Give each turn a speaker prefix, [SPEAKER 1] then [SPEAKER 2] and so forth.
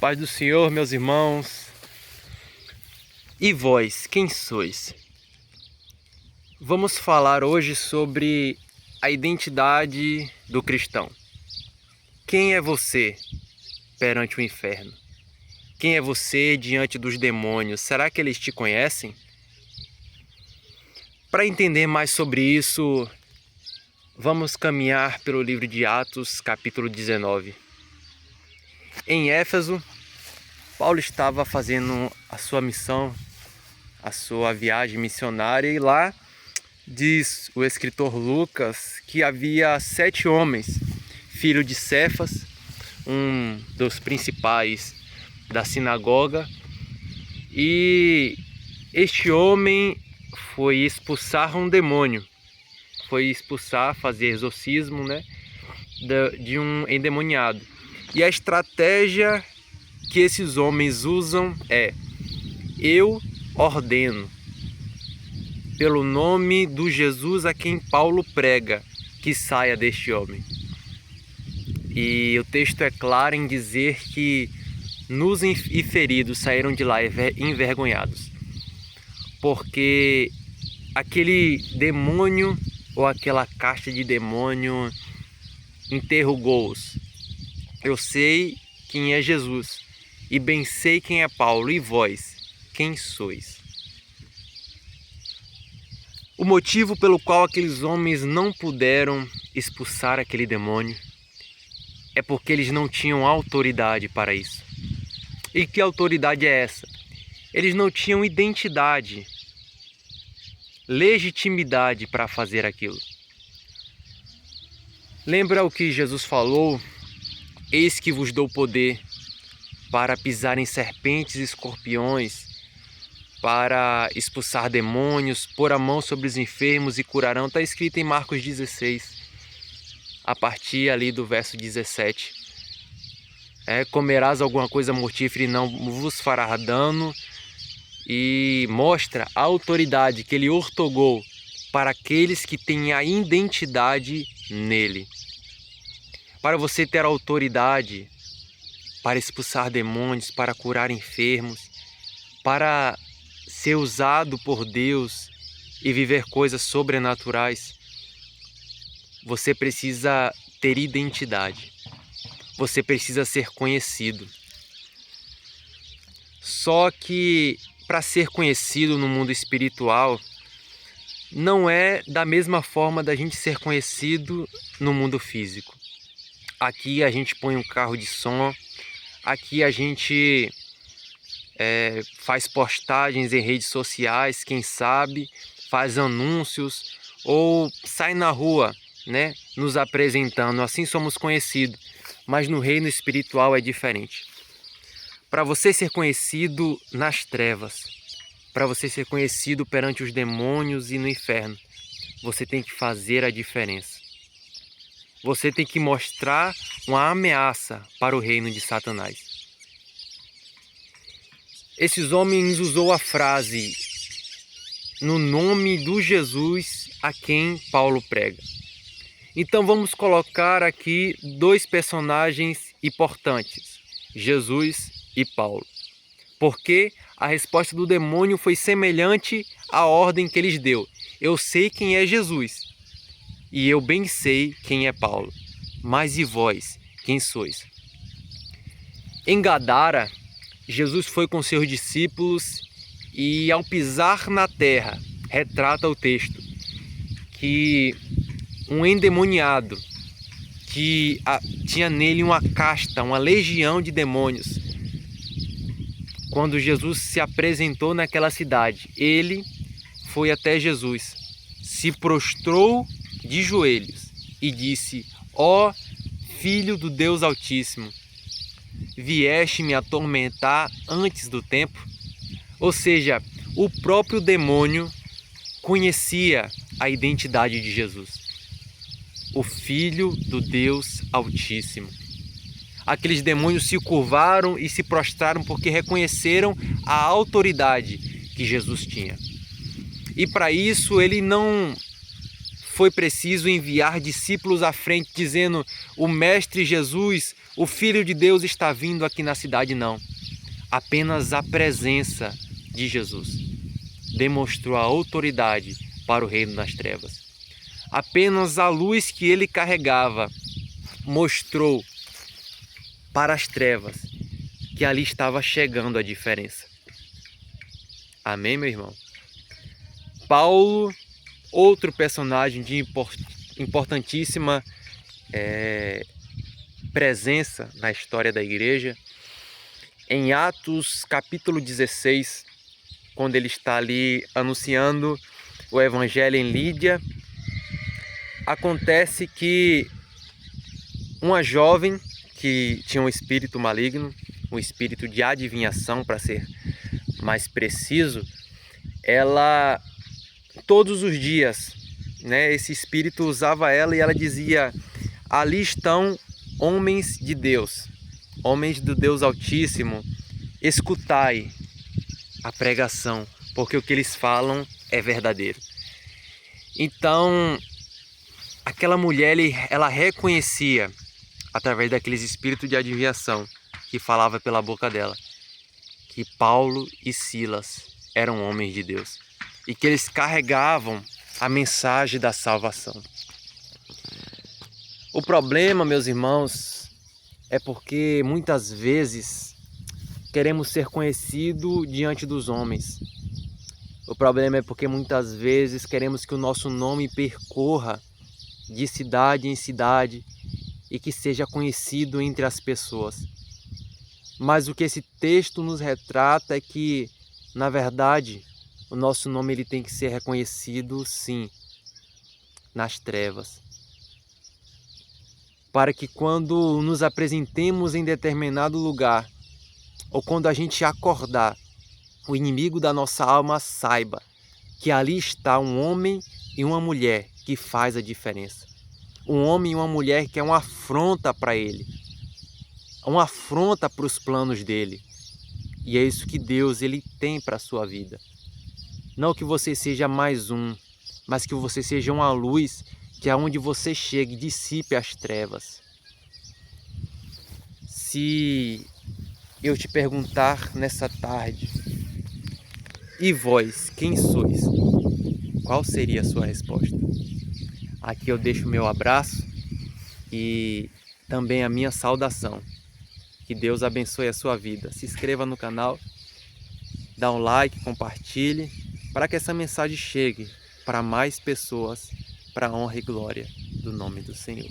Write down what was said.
[SPEAKER 1] Paz do Senhor, meus irmãos. E vós, quem sois? Vamos falar hoje sobre a identidade do cristão. Quem é você perante o inferno? Quem é você diante dos demônios? Será que eles te conhecem? Para entender mais sobre isso, vamos caminhar pelo livro de Atos, capítulo 19. Em Éfeso, Paulo estava fazendo a sua missão, a sua viagem missionária, e lá diz o escritor Lucas que havia 7 homens, filho de Cefas, um dos principais da sinagoga, e este homem foi expulsar um demônio, fazer exorcismo, de um endemoniado. E a estratégia que esses homens usam é: eu ordeno, pelo nome do Jesus a quem Paulo prega, que saia deste homem. E o texto é claro em dizer que nus e feridos saíram de lá envergonhados, porque aquele demônio ou aquela casta de demônio interrogou-os: eu sei quem é Jesus, e bem sei quem é Paulo, e vós, quem sois? O motivo pelo qual aqueles homens não puderam expulsar aquele demônio é porque eles não tinham autoridade para isso. E que autoridade é essa? Eles não tinham identidade, legitimidade para fazer aquilo. Lembra o que Jesus falou? Eis que vos dou poder para pisar em serpentes e escorpiões, para expulsar demônios, pôr a mão sobre os enfermos e curarão. Está escrito em Marcos 16, a partir ali do verso 17. Comerás alguma coisa mortífera e não vos fará dano, e mostra a autoridade que ele outorgou para aqueles que têm a identidade nele. Para você ter autoridade para expulsar demônios, para curar enfermos, para ser usado por Deus e viver coisas sobrenaturais, você precisa ter identidade. Você precisa ser conhecido. Só que para ser conhecido no mundo espiritual, não é da mesma forma da gente ser conhecido no mundo físico. Aqui a gente põe um carro de som, aqui a gente faz postagens em redes sociais, quem sabe, faz anúncios ou sai na rua, nos apresentando. Assim somos conhecidos, mas no reino espiritual é diferente. Para você ser conhecido nas trevas, para você ser conhecido perante os demônios e no inferno, você tem que fazer a diferença. Você tem que mostrar uma ameaça para o reino de Satanás. Esses homens usou a frase no nome do Jesus a quem Paulo prega. Então vamos colocar aqui 2 personagens importantes, Jesus e Paulo. Porque a resposta do demônio foi semelhante à ordem que eles deu: eu sei quem é Jesus, e eu bem sei quem é Paulo, mas e vós, quem sois? Em Gadara, Jesus foi com seus discípulos e, ao pisar na terra, retrata o texto que um endemoniado, que tinha nele uma casta, uma legião de demônios, quando Jesus se apresentou naquela cidade, ele foi até Jesus, se prostrou de joelhos e disse: ó Filho do Deus Altíssimo, vieste me atormentar antes do tempo? Ou seja, o próprio demônio conhecia a identidade de Jesus, o Filho do Deus Altíssimo. Aqueles demônios se curvaram e se prostraram porque reconheceram a autoridade que Jesus tinha. E para isso ele não foi preciso enviar discípulos à frente dizendo: o Mestre Jesus o Filho de Deus está vindo aqui na cidade, não. Apenas a presença de Jesus demonstrou a autoridade para o reino das trevas. Apenas a luz que ele carregava mostrou para as trevas que ali estava chegando a diferença. Amém, meu irmão? Paulo, outro personagem de importantíssima presença na história da igreja, em Atos capítulo 16, quando ele está ali anunciando o evangelho em Lídia, acontece que uma jovem que tinha um espírito maligno, um espírito de adivinhação, para ser mais preciso, ela todos os dias, esse espírito usava ela e ela dizia: ali estão homens de Deus, homens do Deus Altíssimo, escutai a pregação, porque o que eles falam é verdadeiro. Então, aquela mulher, ela reconhecia, através daqueles espíritos de adivinhação que falava pela boca dela, que Paulo e Silas eram homens de Deus e que eles carregavam a mensagem da salvação. O problema, meus irmãos, é porque muitas vezes queremos ser conhecidos diante dos homens. O problema é porque muitas vezes queremos que o nosso nome percorra de cidade em cidade e que seja conhecido entre as pessoas. Mas o que esse texto nos retrata é que, na verdade, o nosso nome ele tem que ser reconhecido, sim, nas trevas. Para que quando nos apresentemos em determinado lugar, ou quando a gente acordar, o inimigo da nossa alma saiba que ali está um homem e uma mulher que faz a diferença. Um homem e uma mulher que é uma afronta para ele, uma afronta para os planos dele. E é isso que Deus ele tem para a sua vida. Não que você seja mais um, mas que você seja uma luz que aonde você chegue dissipe as trevas. Se eu te perguntar nessa tarde, e vós, quem sois? Qual seria a sua resposta? Aqui eu deixo o meu abraço e também a minha saudação. Que Deus abençoe a sua vida. Se inscreva no canal, dá um like, compartilhe, para que essa mensagem chegue para mais pessoas, para a honra e glória do nome do Senhor.